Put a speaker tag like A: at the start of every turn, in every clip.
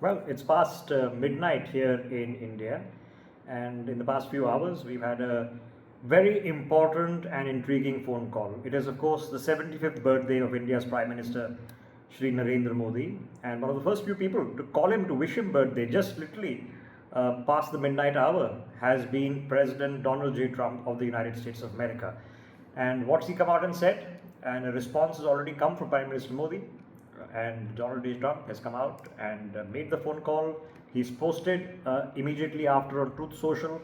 A: Well, it's past midnight here in India, and in the past few hours, we've had a very important and intriguing phone call. It is, of course, the 75th birthday of India's Prime Minister, Shri Narendra Modi, and one of the first few people to call him to wish him birthday, just literally past the midnight hour, has been President Donald J. Trump of the United States of America. And what's he come out and said? And a response has already come from Prime Minister Modi, and Donald J. Trump has come out and made the phone call. He's posted immediately after on Truth Social.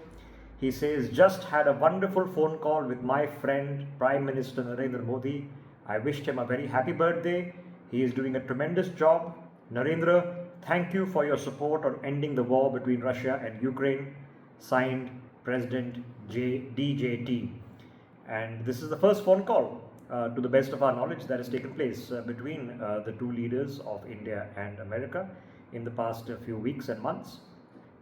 A: He says, just had a wonderful phone call with my friend Prime Minister Narendra Modi. I wished him a very happy birthday. He is doing a tremendous job. Narendra, thank you for your support on ending the war between Russia and Ukraine. Signed, President DJT. And this is the first phone call, to the best of our knowledge, that has taken place between the two leaders of India and America in the past few weeks and months.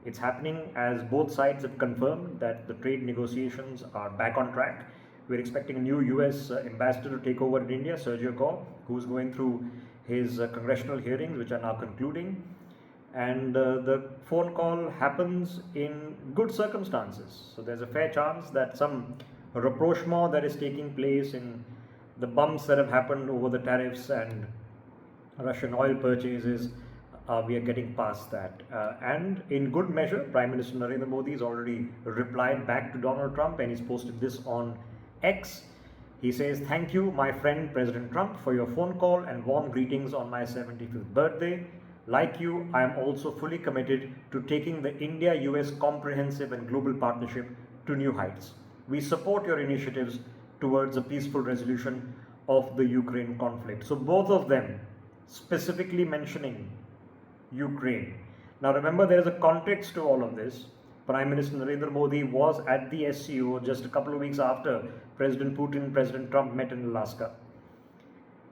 A: It's happening as both sides have confirmed that the trade negotiations are back on track. We're expecting a new US ambassador to take over in India, Sergio Gore, who's going through his congressional hearings, which are now concluding. And the phone call happens in good circumstances. So there's a fair chance that some rapprochement that is taking place in the bumps that have happened over the tariffs and Russian oil purchases, we are getting past that. And in good measure, Prime Minister Narendra Modi has already replied back to Donald Trump, and he's posted this on X. He says, thank you, my friend President Trump, for your phone call and warm greetings on my 75th birthday. Like you, I am also fully committed to taking the India-US comprehensive and global partnership to new heights. We support your initiatives towards a peaceful resolution of the Ukraine conflict. So both of them specifically mentioning Ukraine. Now remember, there is a context to all of this. Prime Minister Narendra Modi was at the SCO just a couple of weeks after President Putin and President Trump met in Alaska.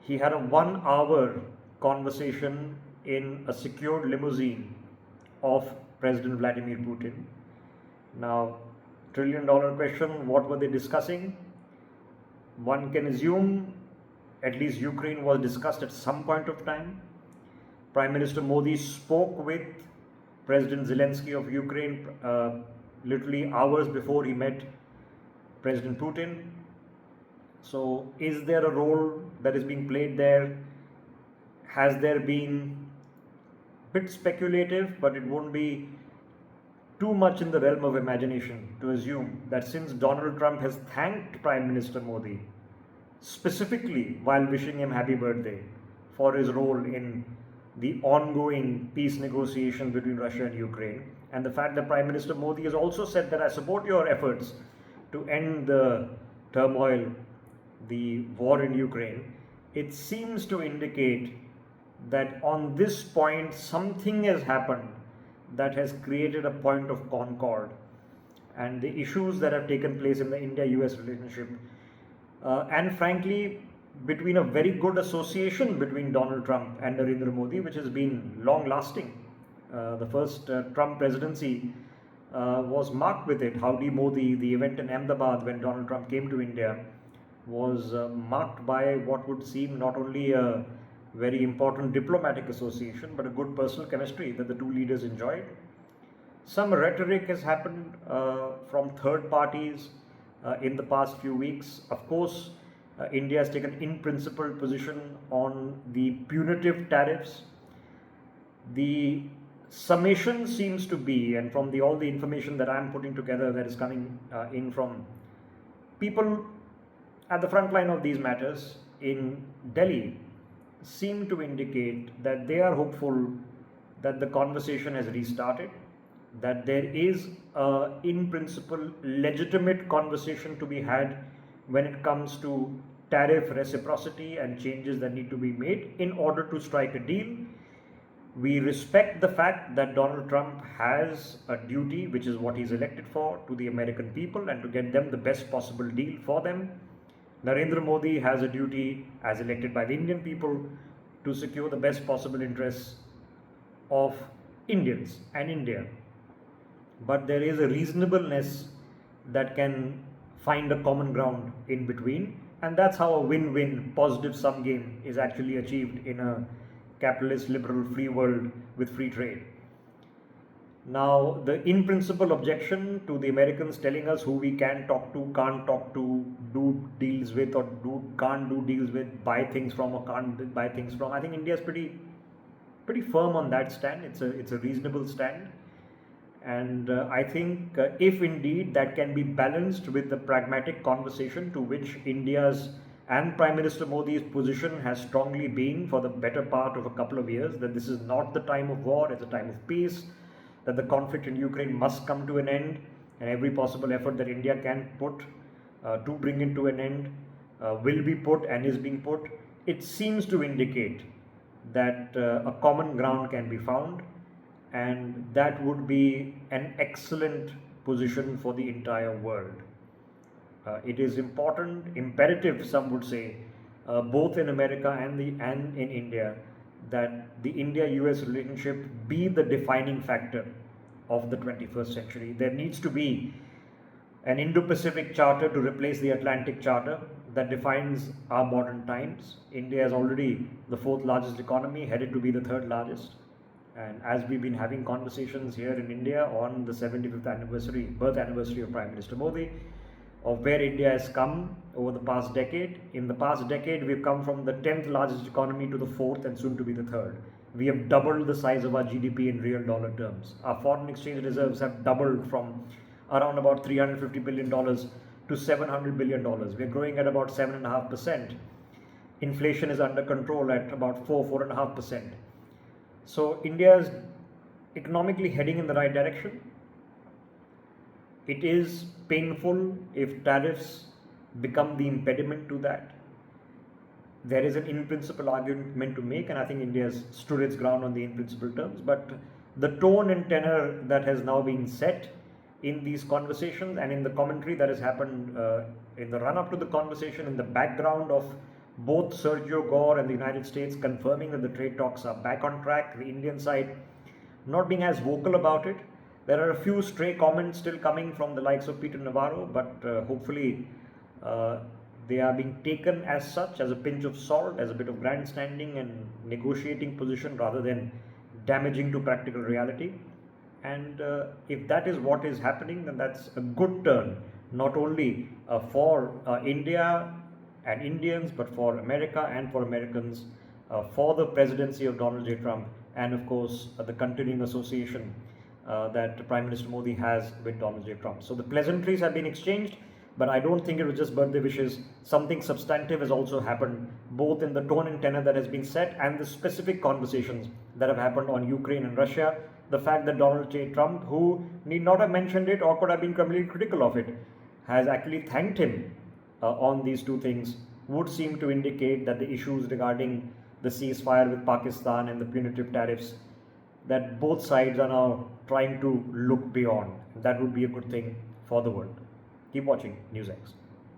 A: He had a 1-hour conversation in a secured limousine of President Vladimir Putin. Now, trillion-dollar question, what were they discussing? One can assume at least Ukraine was discussed at some point of time. Prime Minister Modi spoke with President Zelensky of Ukraine literally hours before he met President Putin. So is there a role that is being played there? Has there been a bit speculative, but it won't be too much in the realm of imagination to assume that since Donald Trump has thanked Prime Minister Modi specifically while wishing him happy birthday for his role in the ongoing peace negotiations between Russia and Ukraine, and the fact that Prime Minister Modi has also said that I support your efforts to end the turmoil, the war in Ukraine, it seems to indicate that on this point something has happened that has created a point of concord, and the issues that have taken place in the India-US relationship, and frankly between a very good association between Donald Trump and Narendra Modi, which has been long-lasting. The first Trump presidency was marked with it. Howdy Modi, the event in Ahmedabad when Donald Trump came to India, was marked by what would seem not only a very important diplomatic association, but a good personal chemistry that the two leaders enjoyed. Some rhetoric has happened from third parties in the past few weeks. Of course, India has taken in-principle position on the punitive tariffs. The summation seems to be, and from all the information that I'm putting together that is coming in from people at the front line of these matters in Delhi, seem to indicate that they are hopeful that the conversation has restarted, that there is a, in principle, legitimate conversation to be had when it comes to tariff reciprocity and changes that need to be made in order to strike a deal. We respect the fact that Donald Trump has a duty, which is what he's elected for, to the American people and to get them the best possible deal for them. Narendra Modi has a duty, as elected by the Indian people, to secure the best possible interests of Indians and India. But there is a reasonableness that can find a common ground in between, and that's how a win-win positive sum game is actually achieved in a capitalist, liberal, free world with free trade. Now, the in principle objection to the Americans telling us who we can talk to, can't talk to, do deals with, or can't do deals with, buy things from or can't buy things from. I think India is pretty firm on that stand. It's a reasonable stand, and I think if indeed that can be balanced with the pragmatic conversation to which India's and Prime Minister Modi's position has strongly been for the better part of a couple of years, that this is not the time of war, it's a time of peace, that the conflict in Ukraine must come to an end, and every possible effort that India can put to bring it to an end will be put and is being put. It seems to indicate that a common ground can be found, and that would be an excellent position for the entire world. It is important, imperative, some would say, both in America and in India, that the India-US relationship be the defining factor of the 21st century. There needs to be an Indo-Pacific Charter to replace the Atlantic Charter that defines our modern times. India is already the 4th largest economy, headed to be the 3rd largest. And as we've been having conversations here in India on the 75th birth anniversary of Prime Minister Modi, of where India has come over the past decade. In the past decade, we've come from the 10th largest economy to the 4th and soon to be the 3rd. We have doubled the size of our GDP in real dollar terms. Our foreign exchange reserves have doubled from around about $350 billion to $700 billion. We're growing at about 7.5%. Inflation is under control at about 4.5%. So India is economically heading in the right direction. It is painful if tariffs become the impediment to that. There is an in-principle argument to make, and I think India has stood its ground on the in-principle terms. But the tone and tenor that has now been set in these conversations and in the commentary that has happened in the run-up to the conversation, in the background of both Sergio Gore and the United States confirming that the trade talks are back on track, the Indian side not being as vocal about it. There are a few stray comments still coming from the likes of Peter Navarro, but hopefully they are being taken as such, as a pinch of salt, as a bit of grandstanding and negotiating position rather than damaging to practical reality. And if that is what is happening, then that's a good turn, not only for India and Indians, but for America and for Americans, for the presidency of Donald J. Trump, and of course the continuing association that Prime Minister Modi has with Donald J. Trump. So the pleasantries have been exchanged, but I don't think it was just birthday wishes. Something substantive has also happened, both in the tone and tenor that has been set and the specific conversations that have happened on Ukraine and Russia. The fact that Donald J. Trump, who need not have mentioned it or could have been completely critical of it, has actually thanked him on these two things, would seem to indicate that the issues regarding the ceasefire with Pakistan and the punitive tariffs, that both sides are now trying to look beyond. That would be a good thing for the world. Keep watching NewsX.